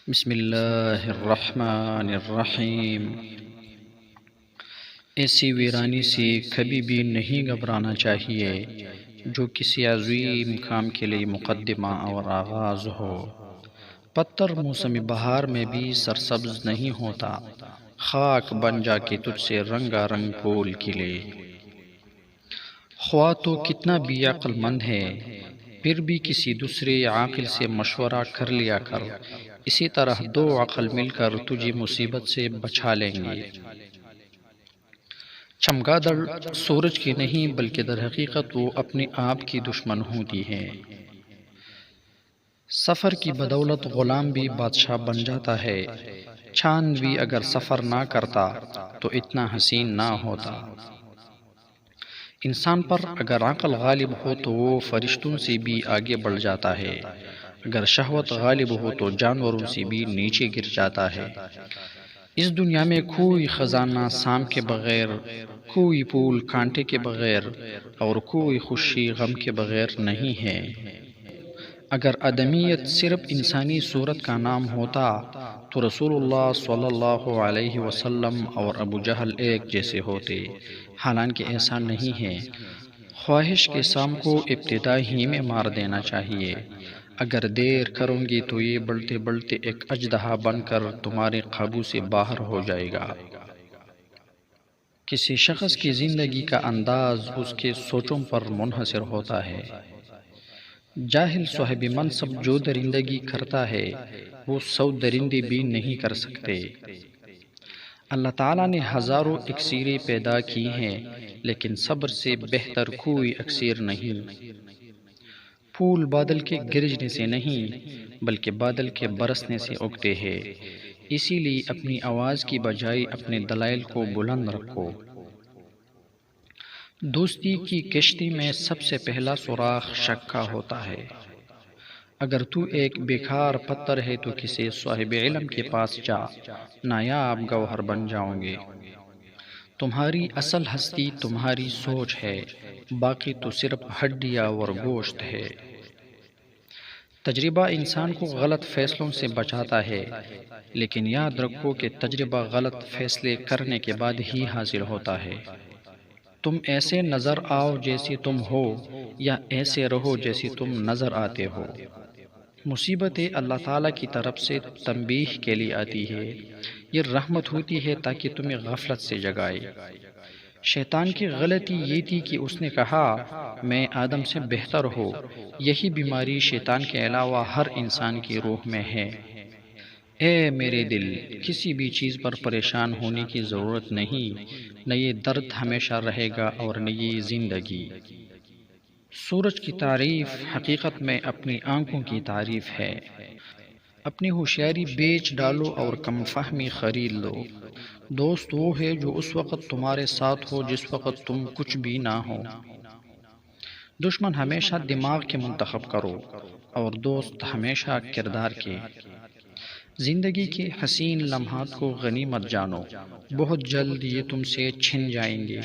بسم اللہ الرحمن الرحیم۔ ایسی ویرانی سے کبھی بھی نہیں گھبرانا چاہیے جو کسی عظیم کام کے لیے مقدمہ اور آغاز ہو۔ پتھر موسم بہار میں بھی سرسبز نہیں ہوتا، خاک بن جا کے تجھ سے رنگا رنگ پھول کھلے۔ خواہ تو کتنا بھی عقل مند ہے، پھر بھی کسی دوسرے عاقل سے مشورہ کر لیا کر، اسی طرح دو عقل مل کر تجھے مصیبت سے بچا لیں گے۔ چمگادڑ سورج کی نہیں بلکہ در حقیقت وہ اپنے آپ کی دشمن ہوتی ہے۔ سفر کی بدولت غلام بھی بادشاہ بن جاتا ہے، چاند بھی اگر سفر نہ کرتا تو اتنا حسین نہ ہوتا۔ انسان پر اگر عقل غالب ہو تو وہ فرشتوں سے بھی آگے بڑھ جاتا ہے، اگر شہوت غالب ہو تو جانوروں سے بھی نیچے گر جاتا ہے۔ اس دنیا میں کوئی خزانہ سام کے بغیر، کوئی پھول کانٹے کے بغیر، اور کوئی خوشی غم کے بغیر نہیں ہے۔ اگر آدمیت صرف انسانی صورت کا نام ہوتا تو رسول اللہ صلی اللہ علیہ وسلم اور ابو جہل ایک جیسے ہوتے، حالانکہ ایسا نہیں ہے۔ خواہش کے سام کو ابتدا ہی میں مار دینا چاہیے۔ اگر دیر کروں گی تو یہ بڑھتے بڑھتے ایک اژدہا بن کر تمہارے قابو سے باہر ہو جائے گا۔ کسی شخص کی زندگی کا انداز اس کے سوچوں پر منحصر ہوتا ہے۔ جاہل صاحب منصب جو درندگی کرتا ہے وہ 100 درندے بھی نہیں کر سکتے۔ اللہ تعالیٰ نے ہزاروں اکسیریں پیدا کی ہیں، لیکن صبر سے بہتر کوئی اکسیر نہیں۔ پھول بادل کے گرجنے سے نہیں بلکہ بادل کے برسنے سے اگتے ہیں، اسی لیے اپنی آواز کی بجائے اپنے دلائل کو بلند رکھو۔ دوستی کی کشتی میں سب سے پہلا سوراخ شک کا ہوتا ہے۔ اگر تو ایک بیکار پتھر ہے تو کسی صاحب علم کے پاس جا، نایاب گوہر بن جاؤ گے۔ تمہاری اصل ہستی تمہاری سوچ ہے، باقی تو صرف ہڈیاں اور گوشت ہے۔ تجربہ انسان کو غلط فیصلوں سے بچاتا ہے، لیکن یاد رکھو کہ تجربہ غلط فیصلے کرنے کے بعد ہی حاصل ہوتا ہے۔ تم ایسے نظر آؤ جیسی تم ہو، یا ایسے رہو جیسی تم نظر آتے ہو۔ مصیبتیں اللہ تعالیٰ کی طرف سے تنبیہ کے لیے آتی ہے، یہ رحمت ہوتی ہے تاکہ تمہیں غفلت سے جگائے۔ شیطان کی غلطی یہ تھی کہ اس نے کہا میں آدم سے بہتر ہوں۔ یہی بیماری شیطان کے علاوہ ہر انسان کی روح میں ہے۔ اے میرے دل، کسی بھی چیز پر پریشان ہونے کی ضرورت نہیں، نہ یہ درد ہمیشہ رہے گا اور نہ یہ زندگی۔ سورج کی تعریف حقیقت میں اپنی آنکھوں کی تعریف ہے۔ اپنی ہوشیاری بیچ ڈالو اور کم فہمی خرید لو۔ دوست وہ ہے جو اس وقت تمہارے ساتھ ہو جس وقت تم کچھ بھی نہ ہو۔ دشمن ہمیشہ دماغ کے منتخب کرو اور دوست ہمیشہ کردار کے۔ زندگی کے حسین لمحات کو غنیمت جانو، بہت جلد یہ تم سے چھن جائیں گے۔